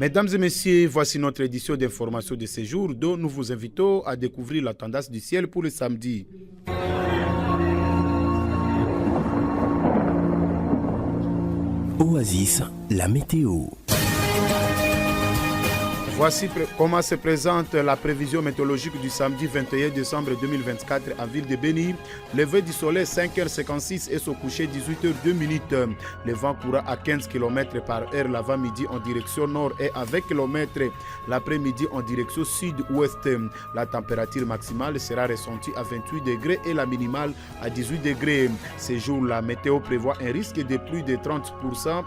Mesdames et messieurs, voici notre édition d'information de ce jour dont nous vous invitons à découvrir la tendance du ciel pour le samedi. Oasis, la météo. Voici comment se présente la prévision météorologique du samedi 21 décembre 2024 en ville de Béni. Levé du soleil 5h56 et son coucher 18h02. Le vent courra à 15 km par heure l'avant-midi en direction nord et à 20 km l'après-midi en direction sud-ouest. La température maximale sera ressentie à 28 degrés et la minimale à 18 degrés. Ce jour, la météo prévoit un risque de plus de 30%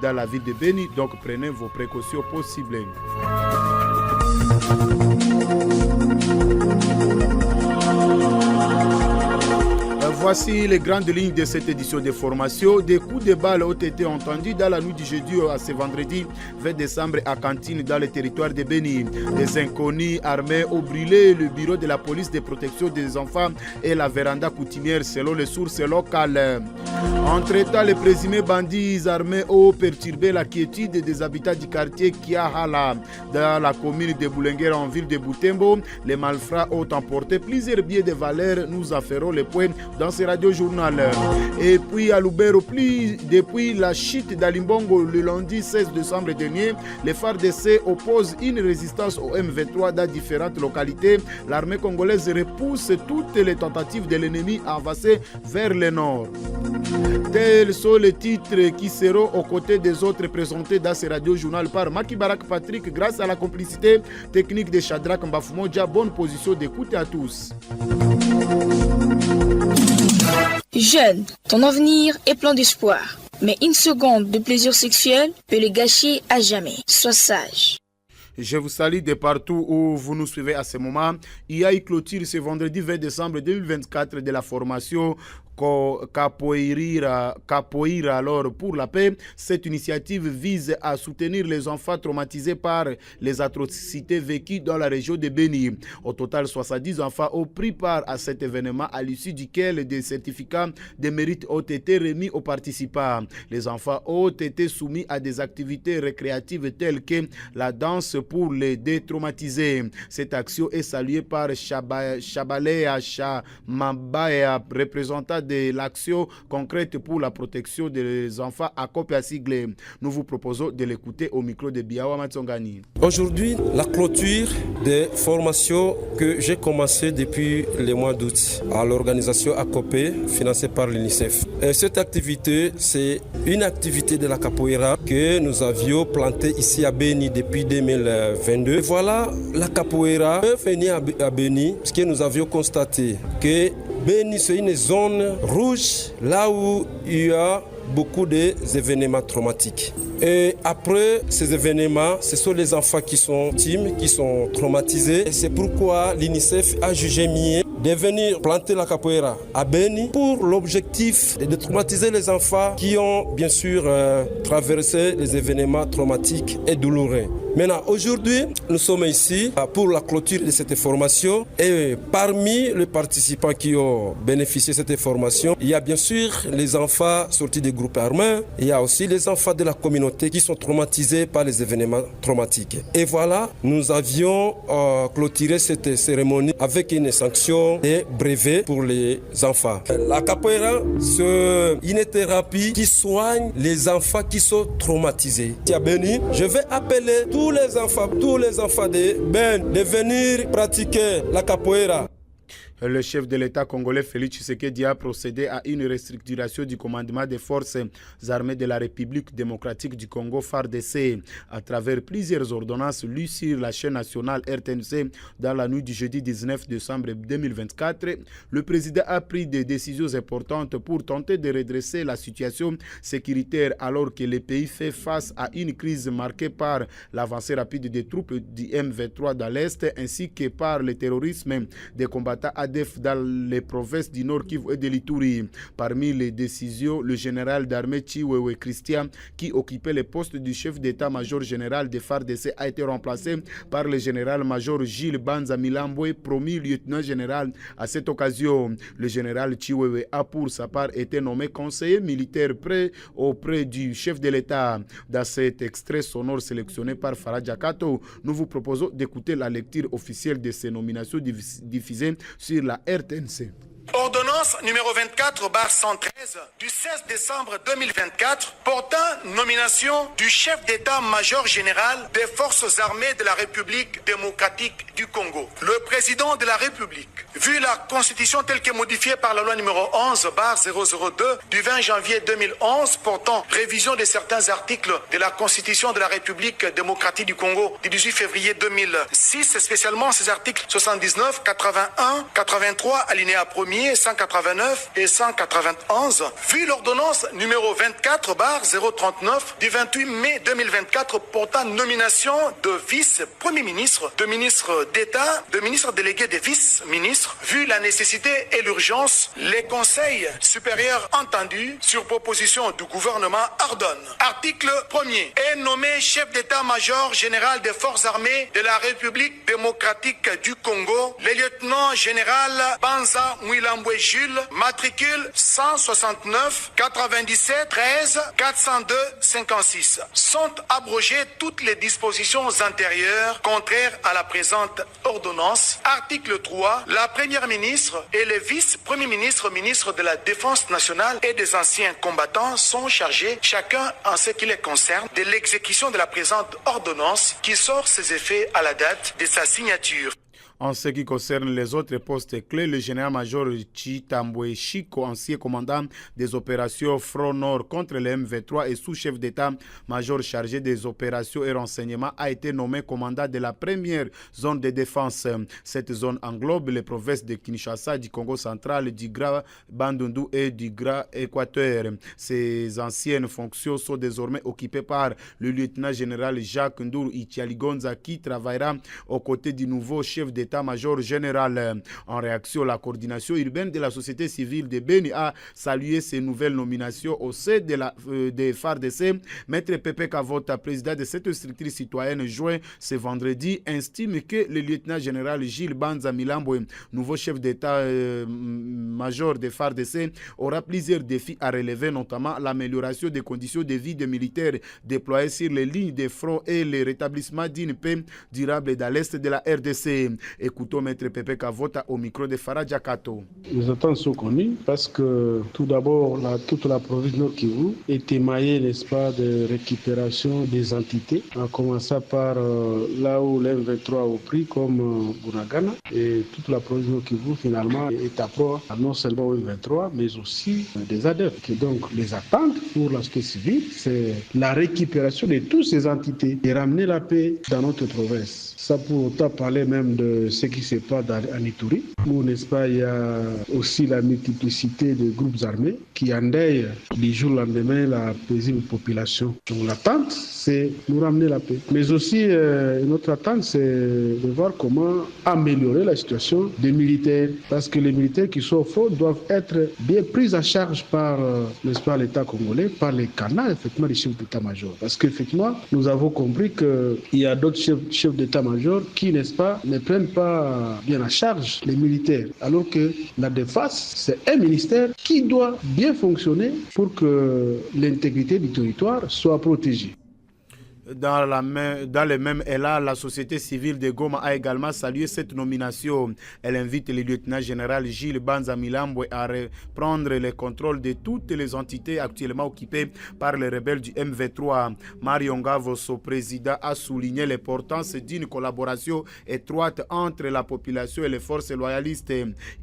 dans la ville de Béni, donc prenez vos précautions possibles. Voici les grandes lignes de cette édition de formation. Des coups de balles ont été entendus dans la nuit du jeudi à ce vendredi 20 décembre à Cantine dans le territoire de Béni. Des inconnus armés ont brûlé le bureau de la police de protection des enfants et la véranda coutumière selon les sources locales. Entre-temps, les présumés bandits armés ont perturbé la quiétude des habitants du quartier Kiahala dans la commune de Boulenguera en ville de Boutembo. Les malfrats ont emporté plusieurs billets de valeur. Nous en ferons le point dans ce radio-journal. Et puis à Lubero, depuis la chute d'Alimbongo le lundi 16 décembre dernier, les FARDC opposent une résistance au M23 dans différentes localités. L'armée congolaise repousse toutes les tentatives de l'ennemi à avancer vers le nord. Tels sont les titres qui seront aux côtés des autres présentés dans ce radio-journal par Maki Barak Patrick grâce à la complicité technique de Shadrach Mbafumoja. Bonne position d'écoute à tous. Jeune, ton avenir est plein d'espoir, mais une seconde de plaisir sexuel peut le gâcher à jamais. Sois sage. Je vous salue de partout où vous nous suivez à ce moment. Il y a eu clôture ce vendredi 20 décembre 2024 de la formation Capoeira alors pour la paix. Cette initiative vise à soutenir les enfants traumatisés par les atrocités vécues dans la région de Béni. Au total, 70 enfants ont pris part à cet événement à l'issue duquel des certificats de mérite ont été remis aux participants. Les enfants ont été soumis à des activités récréatives telles que la danse pour les détraumatiser. Cette action est saluée par Chabalea Chamambaya, représentant de l'action concrète pour la protection des enfants à Kopia Siglé. Nous vous proposons de l'écouter au micro de Biawa Matsongani. Aujourd'hui, la clôture des formations que j'ai commencé depuis le mois d'août à l'organisation ACOPE financée par l'UNICEF. Cette activité, c'est une activité de la capoeira que nous avions plantée ici à Béni depuis 2022. Et voilà, la capoeira est venue à Béni parce que nous avions constaté que Béni, c'est une zone rouge, là où il y a beaucoup d'événements traumatiques. Et après ces événements, ce sont les enfants qui sont victimes, qui sont traumatisés. Et c'est pourquoi l'UNICEF a jugé mieux de venir planter la capoeira à Béni pour l'objectif de traumatiser les enfants qui ont bien sûr traversé les événements traumatiques et douloureux. Maintenant, aujourd'hui, nous sommes ici pour la clôture de cette formation et parmi les participants qui ont bénéficié de cette formation, il y a bien sûr les enfants sortis des groupes armés, il y a aussi les enfants de la communauté qui sont traumatisés par les événements traumatiques. Et voilà, nous avions clôturé cette cérémonie avec une sanction des brevets pour les enfants. La capoeira, c'est une thérapie qui soigne les enfants qui sont traumatisés. À Béni, je vais appeler tous les enfants de Ben de venir pratiquer la capoeira. Le chef de l'État congolais Félix Tshisekedi a procédé à une restructuration du commandement des forces armées de la République démocratique du Congo FARDC à travers plusieurs ordonnances lues sur la chaîne nationale RTNC dans la nuit du jeudi 19 décembre 2024. Le président a pris des décisions importantes pour tenter de redresser la situation sécuritaire alors que le pays fait face à une crise marquée par l'avancée rapide des troupes du M23 dans l'Est ainsi que par le terrorisme des combattants ADF dans les provinces du Nord Kivu et de l'Ituri. Parmi les décisions, le général d'armée Chiwewe Christian, qui occupait le poste du chef d'état-major général des FARDC, a été remplacé par le général-major Gilles Banza Milambwe, promu lieutenant général à cette occasion. Le général Chiwewe a pour sa part été nommé conseiller militaire auprès du chef de l'État. Dans cet extrait sonore sélectionné par Farah Jakato, nous vous proposons d'écouter la lecture officielle de ces nominations diffusées sur la RTNC. Ordonnance numéro 24/113 du 16 décembre 2024 portant nomination du chef d'état-major général des forces armées de la République démocratique du Congo. Le président de la République, vu la constitution telle que modifiée par la loi numéro 11/002 du 20 janvier 2011 portant révision de certains articles de la constitution de la République démocratique du Congo du 18 février 2006, spécialement ces articles 79, 81, 83, alinéa 1er, 189 et 191, vu l'ordonnance numéro 24/039 du 28 mai 2024 portant nomination de vice-premier ministre, de ministre d'État, de ministre délégué des vice-ministres, vu la nécessité et l'urgence, les conseils supérieurs entendus sur proposition du gouvernement ordonnent. Article 1er. Est nommé chef d'état-major général des forces armées de la République démocratique du Congo, le lieutenant général Banza Mwilambwe Jules, matricule 169 97 13 402 56. Sont abrogées toutes les dispositions antérieures contraires à la présente ordonnance. Article 3. La première ministre et le vice-premier ministre, ministre de la Défense nationale et des anciens combattants sont chargés, chacun en ce qui les concerne, de l'exécution de la présente ordonnance qui sort ses effets à la date de sa signature. En ce qui concerne les autres postes clés, le général-major Chitambwe Chiko, ancien commandant des opérations Front Nord contre le M23 et sous-chef d'état-major chargé des opérations et renseignements, a été nommé commandant de la première zone de défense. Cette zone englobe les provinces de Kinshasa, du Congo central, du Grand Bandundu et du Grand Équateur. Ces anciennes fonctions sont désormais occupées par le lieutenant-général Jacques Ndour Itialigonza, qui travaillera aux côtés du nouveau chef d'état-major général. En réaction, la coordination urbaine de la société civile de Beni a salué ces nouvelles nominations au sein des FARDC. Maître Pepe Kavota, président de cette structure citoyenne joint ce vendredi, estime que le lieutenant-général Gilles Banza Milambwe, nouveau chef d'état-major des FARDC, aura plusieurs défis à relever, notamment l'amélioration des conditions de vie des militaires déployés sur les lignes de front et le rétablissement d'une paix durable dans l'est de la RDC. Écoutons Maître Pepe Kavota au micro de Farah Jakato. Les attentes sont connues parce que tout d'abord, toute la province Nord Kivu est émaillée, n'est-ce pas, de récupération des entités, en commençant par là où l'M23 a pris comme Bunagana, et toute la province Nord Kivu finalement est à proie non seulement au M23 mais aussi des ADF. Et donc les attentes pour la société civile, c'est la récupération de toutes ces entités et ramener la paix dans notre province. Ça pour autant parler même de ce qui se passe en Ituri, où, n'est-ce pas, il y a aussi la multiplicité de groupes armés qui endeuillent du jour au lendemain la paisible population. Donc l'attente, c'est nous ramener la paix. Mais aussi, notre attente, c'est de voir comment améliorer la situation des militaires. Parce que les militaires qui sont au front doivent être bien pris en charge par, n'est-ce pas, l'État congolais, par les canaux, effectivement, des chefs d'état-major. Parce qu'effectivement, nous avons compris qu'il y a d'autres chefs d'état-major qui, n'est-ce pas, ne prennent pas bien en charge les militaires. Alors que la défense, c'est un ministère qui doit bien fonctionner pour que l'intégrité du territoire soit protégée. Dans le même élan, la société civile de Goma a également salué cette nomination. Elle invite le lieutenant-général Gilles Banza Milambwe à reprendre le contrôle de toutes les entités actuellement occupées par les rebelles du M23. Mario Ngavoso, président, a souligné l'importance d'une collaboration étroite entre la population et les forces loyalistes.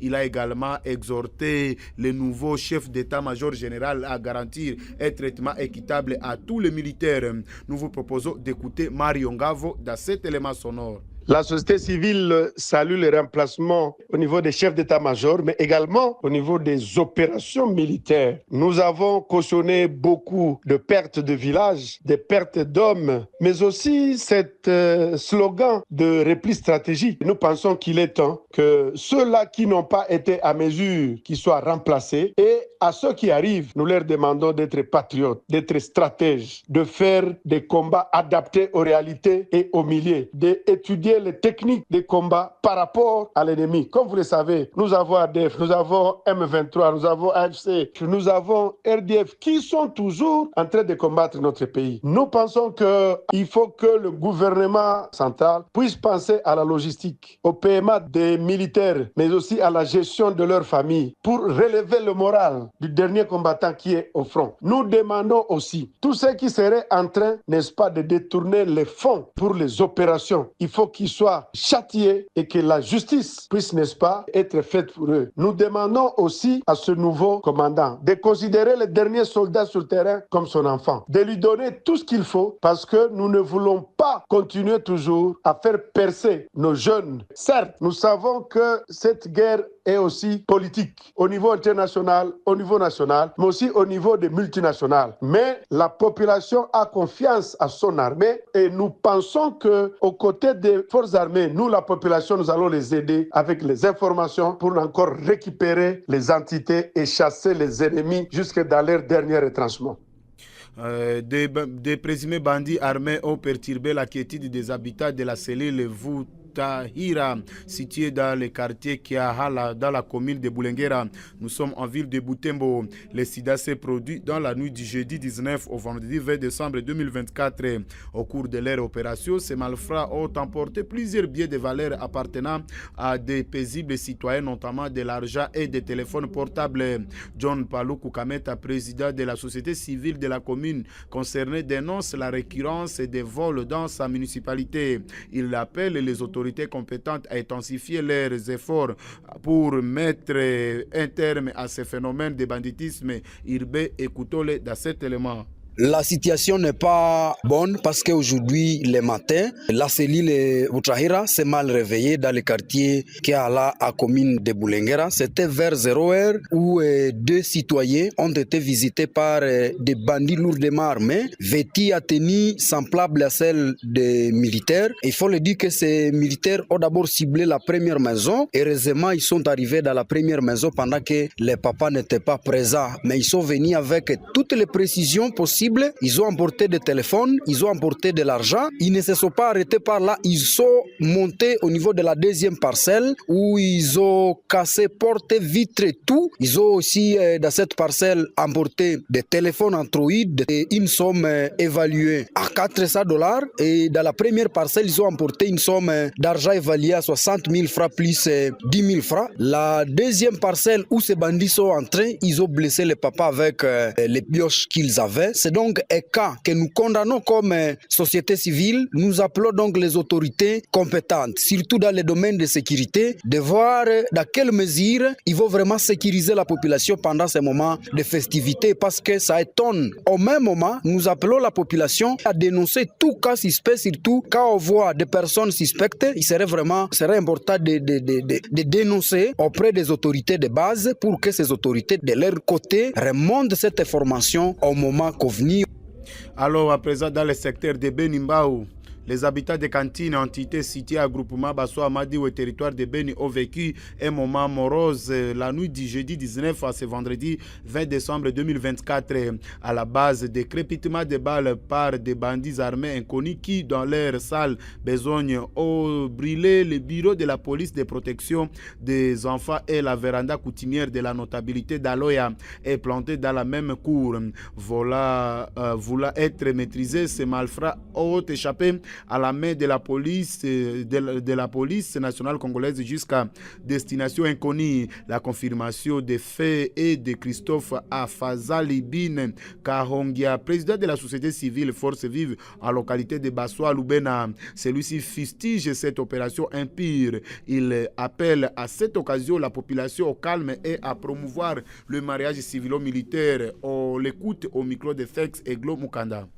Il a également exhorté le nouveau chef d'état-major général à garantir un traitement équitable à tous les militaires. Nous vous proposons d'écouter Mario Ngavo dans cet élément sonore. La société civile salue le remplacement au niveau des chefs d'état-major, mais également au niveau des opérations militaires. Nous avons cautionné beaucoup de pertes de villages, des pertes d'hommes, mais aussi cet slogan de repli stratégique. Nous pensons qu'il est temps que ceux-là qui n'ont pas été à mesure, qu'ils soient remplacés, et à ceux qui arrivent, nous leur demandons d'être patriotes, d'être stratèges, de faire des combats adaptés aux réalités et aux milieux, d'étudier les techniques de combat par rapport à l'ennemi. Comme vous le savez, nous avons ADF, nous avons M23, nous avons AFC, nous avons RDF qui sont toujours en train de combattre notre pays. Nous pensons qu'il faut que le gouvernement central puisse penser à la logistique, au paiement des militaires, mais aussi à la gestion de leurs familles pour relever le moral du dernier combattant qui est au front. Nous demandons aussi tous ceux qui seraient en train, n'est-ce pas, de détourner les fonds pour les opérations. Il faut qu'ils soient châtiés et que la justice puisse, n'est-ce pas, être faite pour eux. Nous demandons aussi à ce nouveau commandant de considérer le dernier soldat sur le terrain comme son enfant, de lui donner tout ce qu'il faut parce que nous ne voulons pas continuer toujours à faire percer nos jeunes. Certes, nous savons que cette guerre est aussi politique au niveau international, au niveau national, mais aussi au niveau des multinationales. Mais la population a confiance à son armée et nous pensons que aux côtés des forces armées, nous, la population, nous allons les aider avec les informations pour encore récupérer les entités et chasser les ennemis jusque dans leur dernier retranchement. Des présumés bandits armés ont perturbé la quiétude des habitants de la cellule Tahira, situé dans le quartier Kiahala, dans la commune de Boulenguera. Nous sommes en ville de Butembo. L'incident s'est produit dans la nuit du jeudi 19 au vendredi 20 décembre 2024. Au cours de leur opération, ces malfrats ont emporté plusieurs biens de valeur appartenant à des paisibles citoyens, notamment de l'argent et des téléphones portables. John Palou Koukameta, président de la société civile de la commune concernée, dénonce la récurrence des vols dans sa municipalité. Il appelle les autorités compétentes à intensifier leurs efforts pour mettre un terme à ce phénomène de banditisme urbain. Écoutons-les dans cet élément. La situation n'est pas bonne parce qu'aujourd'hui, le matin, la cellule Boutrahira s'est mal réveillée dans le quartier Kiala à commune de Boulenguera. C'était vers 0h où deux citoyens ont été visités par des bandits lourdement armés, vêtus à tenue semblable à celle des militaires. Il faut le dire que ces militaires ont d'abord ciblé la première maison. Heureusement, ils sont arrivés dans la première maison pendant que les papas n'étaient pas présents. Mais ils sont venus avec toutes les précisions possibles. Ils ont emporté des téléphones, ils ont emporté de l'argent. Ils ne se sont pas arrêtés par là. Ils sont montés au niveau de la deuxième parcelle où ils ont cassé portes, vitres et tout. Ils ont aussi, dans cette parcelle, emporté des téléphones Android et une somme évaluée à $400. Et dans la première parcelle, ils ont emporté une somme d'argent évaluée à 60 000 francs plus 10 000 francs. La deuxième parcelle où ces bandits sont entrés, ils ont blessé les papas avec les pioches qu'ils avaient. C'est donc un cas que nous condamnons comme société civile. Nous appelons donc les autorités compétentes, surtout dans les domaines de sécurité, de voir dans quelle mesure ils vont vraiment sécuriser la population pendant ces moments de festivité, parce que ça étonne. Au même moment, nous appelons la population à dénoncer tout cas suspect, surtout quand on voit des personnes suspectes. Il serait important de dénoncer auprès des autorités de base pour que ces autorités de leur côté remontent cette information au moment convenu. Alors, à présent, dans le secteur de Benimbaou, les habitants de Cantine, entité située à groupement Basso Amadi au territoire de Beni, ont vécu un moment morose la nuit du jeudi 19 à ce vendredi 20 décembre 2024 à la base des crépitements de balles par des bandits armés inconnus qui, dans leur sale besogne, ont brûlé le bureau de la police de protection des enfants et la véranda coutumière de la notabilité d'Aloya est plantée dans la même cour. Voilà, voulant être maîtrisé, ces malfrats ont échappé à la main de la police nationale congolaise jusqu'à destination inconnue. La confirmation des faits est de Christophe Afazali Bin Kahongia, président de la société civile Force Vive en localité de Bassoa Lubena. Celui-ci fustige cette opération impire. Il appelle à cette occasion la population au calme et à promouvoir le mariage civilo-militaire. On l'écoute au micro de Fex et Glo Mukanda.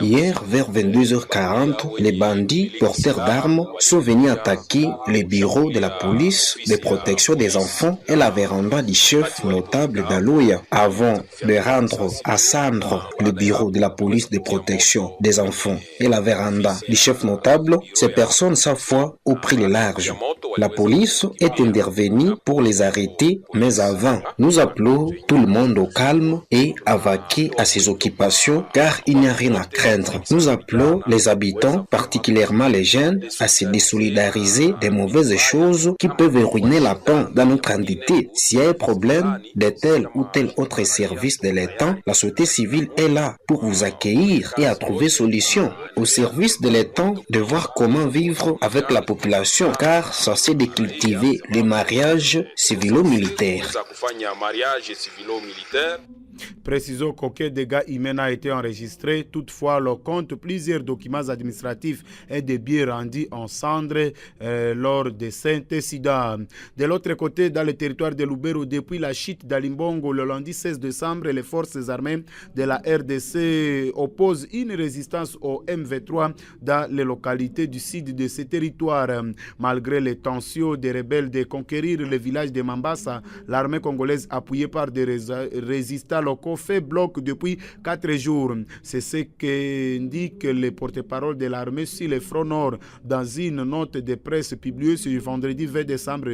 Hier, vers 22h40, les bandits porteurs d'armes sont venus attaquer le bureau de la police de protection des enfants et la véranda du chef notable d'Alouya. Avant de rendre à cendre le bureau de la police de protection des enfants et la véranda du chef notable, ces personnes sans foi ont pris le large. La police est intervenue pour les arrêter, mais avant, nous appelons tout le monde au calme et à vaquer à ses occupations car il n'y a rien à craindre. Nous appelons les habitants, particulièrement les jeunes, à se désolidariser des mauvaises choses qui peuvent ruiner la paix dans notre entité. S'il y a un problème de tel ou tel autre service de l'État, la société civile est là pour vous accueillir et à trouver solution. Au service de l'État de voir comment vivre avec la population car ça c'est de cultiver le mariage civilo-militaire. Précisons qu'aucun dégât humain n'a été enregistré. Toutefois, le compte plusieurs documents administratifs et des biens rendus en cendres lors de cet incident. De l'autre côté, dans le territoire de Lubero, depuis la chute d'Alimbongo le lundi 16 décembre, les forces armées de la RDC opposent une résistance au M23 dans les localités du sud de ce territoire. Malgré les tensions des rebelles de conquérir le village de Mambasa, l'armée congolaise appuyée par des résistants locaux fait bloc depuis 4 jours. C'est ce qu'indique le porte-parole de l'armée sur le front nord dans une note de presse publiée ce vendredi 20 décembre.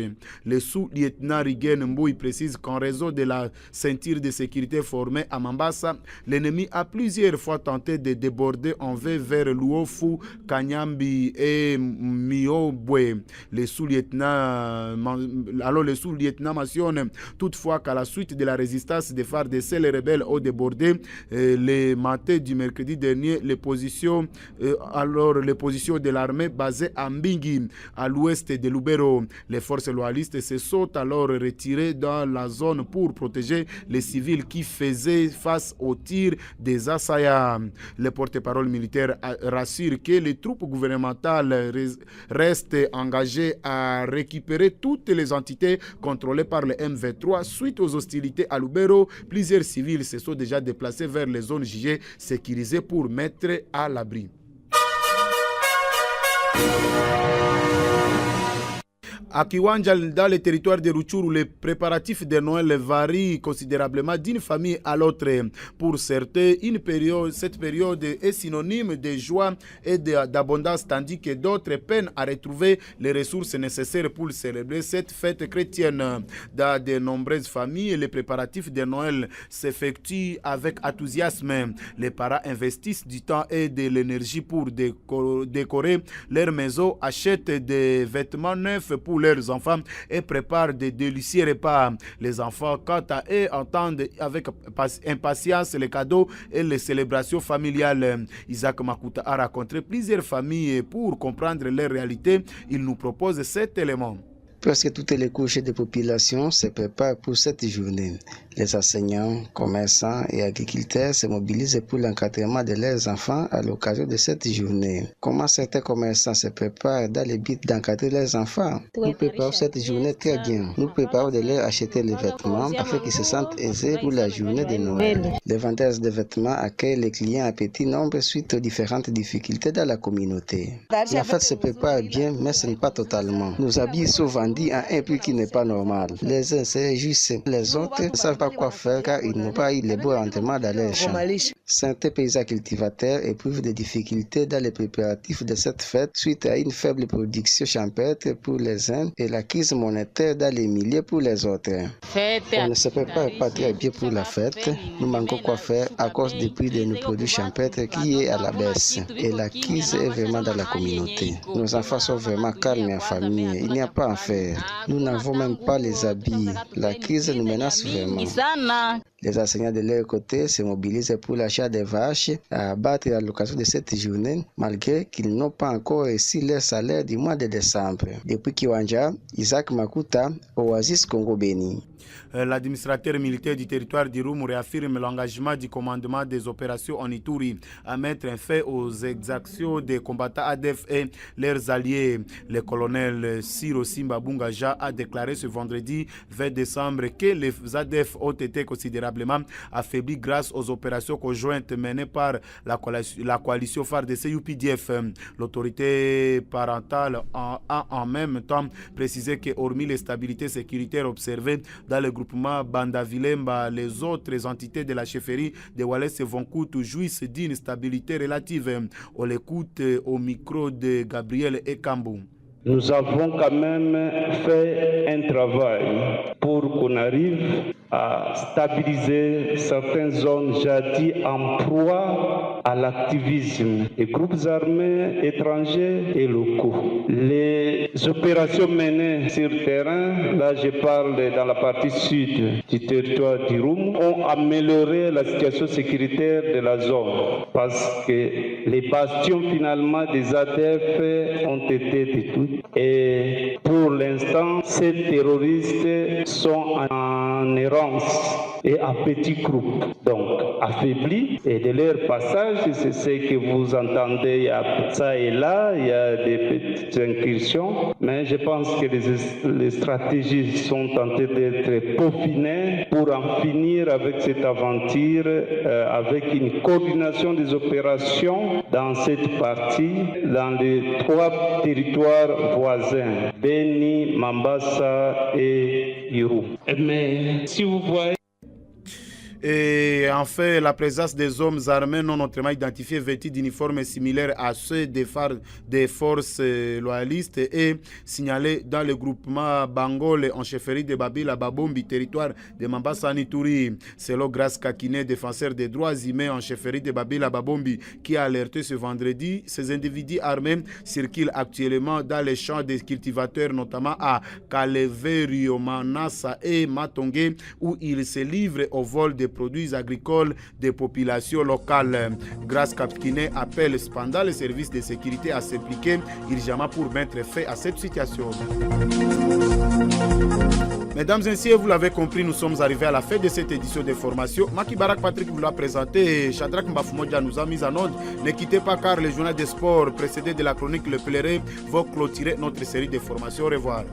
Le sous-lieutenant Rigen Mbouy précise qu'en raison de la ceinture de sécurité formée à Mambasa, l'ennemi a plusieurs fois tenté de déborder en V vers Luofu, Kanyambi et Miobwe. Le sous-lieutenant mentionne toutefois qu'à la suite de la résistance des FARDC, les rebelles ont débordé les matins du mercredi dernier les positions de l'armée basées à Mbingi, à l'ouest de Lubero. Les forces loyalistes se sont alors retirées dans la zone pour protéger les civils qui faisaient face aux tirs des assaillants. Le porte-parole militaire rassure que les troupes gouvernementales restent engagées à récupérer toutes les entités contrôlées par le M23 suite aux hostilités à Lubero. Plusieurs civils se sont déjà déplacés vers les zones jugées sécurisées pour mettre à l'abri. À Kiwanja, dans le territoire de Rutshuru, les préparatifs de Noël varient considérablement d'une famille à l'autre. Pour certains, cette période est synonyme de joie et d'abondance, tandis que d'autres peinent à retrouver les ressources nécessaires pour célébrer cette fête chrétienne. Dans de nombreuses familles, les préparatifs de Noël s'effectuent avec enthousiasme. Les parents investissent du temps et de l'énergie pour décorer leur maison, achètent des vêtements neufs pour leurs enfants et préparent des délicieux repas. Les enfants, quant à eux, entendent avec impatience les cadeaux et les célébrations familiales. Isaac Makuta a rencontré plusieurs familles pour comprendre leur réalité. Il nous propose cet élément. Presque toutes les couches de population se préparent pour cette journée. Les enseignants, commerçants et agriculteurs se mobilisent pour l'encadrement de leurs enfants à l'occasion de cette journée. Comment certains commerçants se préparent dans le but d'encadrer leurs enfants? Nous préparons cette journée très bien. Nous préparons de leur acheter les vêtements afin qu'ils se sentent aisés pour la journée de Noël. Les vendeurs de vêtements accueillent les clients à petit nombre suite aux différentes difficultés dans la communauté. La fête se prépare bien, mais ce n'est pas totalement. Nos habits sont vendus à un prix qui n'est pas normal. Les uns se réjouissent, les autres ne savent pas quoi faire car ils n'ont pas eu les beaux rendements dans leurs champs. Certains paysans cultivateurs éprouvent des difficultés dans les préparatifs de cette fête suite à une faible production champêtre pour les uns et la crise monétaire dans les milieux pour les autres. On ne se prépare pas très bien pour la fête. Nous manquons quoi faire à cause du prix de nos produits champêtres qui est à la baisse. Et la crise est vraiment dans la communauté. Nos enfants sont vraiment calmes en famille. Il n'y a pas à faire. Nous n'avons même pas les habits. La crise nous menace vraiment. Les enseignants de leur côté se mobilisent pour l'achat des vaches à abattre à l'occasion de cette journée, malgré qu'ils n'ont pas encore reçu leur salaire du mois de décembre. Depuis Kiwanja, Isaac Makuta, Oasis Congo Béni. L'administrateur militaire du territoire d'Irumu réaffirme l'engagement du commandement des opérations en Ituri à mettre un fait aux exactions des combattants ADF et leurs alliés. Le colonel Siro Simba Bungaja a déclaré ce vendredi 20 décembre que les ADF ont été considérés considérablement affaibli grâce aux opérations conjointes menées par la coalition FARDC-UPDF. L'autorité parentale a en même temps précisé que hormis les stabilités sécuritaires observées dans le groupement Bandavilemba, les autres entités de la chefferie de Wallace et Vonkutu jouissent d'une stabilité relative. On l'écoute au micro de Gabriel Ekambou. Nous avons quand même fait un travail pour qu'on arrive à stabiliser certaines zones jadis en proie à l'activisme des groupes armés étrangers et locaux. Les opérations menées sur terrain, là je parle dans la partie sud du territoire d'Irum, ont amélioré la situation sécuritaire de la zone parce que les bastions finalement des ADF ont été détruits. Et pour l'instant, ces terroristes sont en errance et à petits groupes, donc affaiblis. Et de leur passage, c'est ce que vous entendez, il y a ça et là, il y a des petites incursions. Mais je pense que les stratégies sont tentées d'être peaufinées pour en finir avec cette aventure, avec une coordination des opérations dans cette partie, dans les 3 territoires voisins, Beni, Mambasa et Iru. Mais si vous voyez... Et enfin, la présence des hommes armés non autrement identifiés vêtus d'uniformes similaires à ceux des forces loyalistes est signalée dans le groupement Bangole en chefferie de Babila Babombi, territoire de Mambasa Nituri. Selon Grace Kakine, défenseur des droits humains en chefferie de Babila Babombi, qui a alerté ce vendredi, ces individus armés circulent actuellement dans les champs des cultivateurs, notamment à Kaleverio, Manassa et Matongé, où ils se livrent au vol des produits agricoles des populations locales. Grace Kapkine appelle cependant les services de sécurité à s'impliquer urgemment pour mettre fin à cette situation. Mesdames et messieurs, vous l'avez compris, nous sommes arrivés à la fin de cette édition de formation. Maki Barak Patrick vous l'a présenté, Shadrach Mbafoumodia nous a mis en ordre. Ne quittez pas car les journaux des sports précédés de la chronique Le Pèlerin vont clôturer notre série de formations. Au revoir.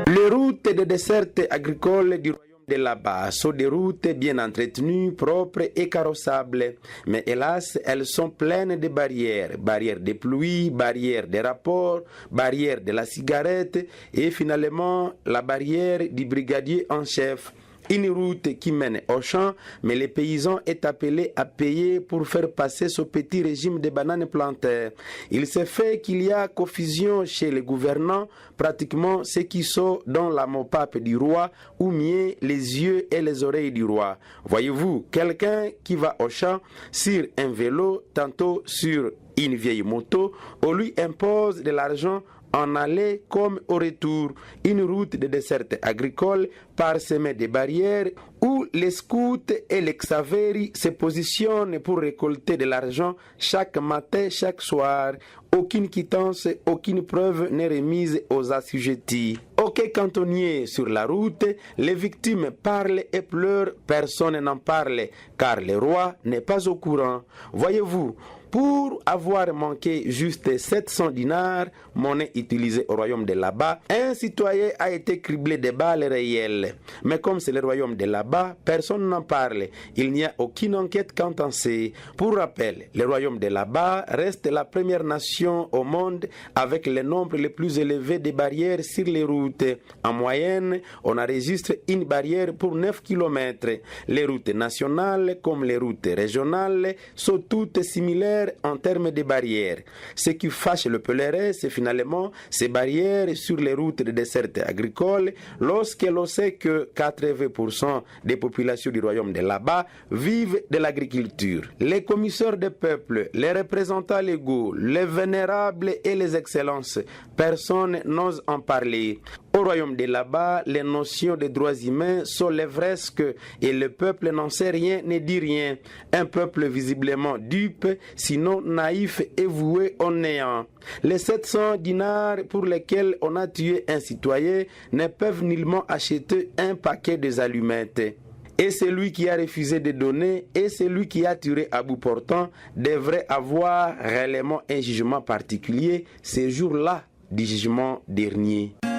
Les routes de desserte agricole du royaume de là-bas sont des routes bien entretenues, propres et carrossables. Mais hélas, elles sont pleines de barrières. Barrières de pluie, barrières de rapport, barrières de la cigarette et finalement la barrière du brigadier en chef. Une route qui mène au champ, mais les paysans est appelé à payer pour faire passer ce petit régime de bananes plantées. Il se fait qu'il y a confusion chez les gouvernants, pratiquement ceux qui sont dans la mopape du roi, ou mieux les yeux et les oreilles du roi. Voyez-vous, quelqu'un qui va au champ sur un vélo, tantôt sur une vieille moto, on lui impose de l'argent en aller comme au retour, une route de desserte agricole parsemée de barrières où les scouts et les Xaveri se positionnent pour récolter de l'argent chaque matin, chaque soir. Aucune quittance, aucune preuve n'est remise aux assujettis. Aucun cantonnier sur la route, les victimes parlent et pleurent, personne n'en parle, car le roi n'est pas au courant. Voyez-vous, pour avoir manqué juste 700 dinars, monnaie utilisée au royaume de là-bas, un citoyen a été criblé de balles réelles. Mais comme c'est le royaume de là-bas, personne n'en parle. Il n'y a aucune enquête cantonné. Pour rappel, le royaume de là-bas reste la première nation au monde avec le nombre le plus élevé de barrières sur les routes. En moyenne, on enregistre une barrière pour 9 km. Les routes nationales comme les routes régionales sont toutes similaires en termes de barrières. Ce qui fâche le pèlerin, c'est finalement ces barrières sur les routes de desserte agricole, lorsque l'on sait que 80% des populations du royaume de là-bas vivent de l'agriculture. Les commissaires des peuples, les représentants légaux, les vénérables et les excellences, personne n'ose en parler. Au royaume de là-bas, les notions de droits humains sont levresques et le peuple n'en sait rien, ne dit rien. Un peuple visiblement dupe, sinon naïf et voué au néant. Les 700 dinars pour lesquels on a tué un citoyen ne peuvent nullement acheter un paquet de allumettes. et celui qui a refusé de donner et celui qui a tiré à bout portant devraient avoir réellement un jugement particulier ces jours-là du jugement dernier.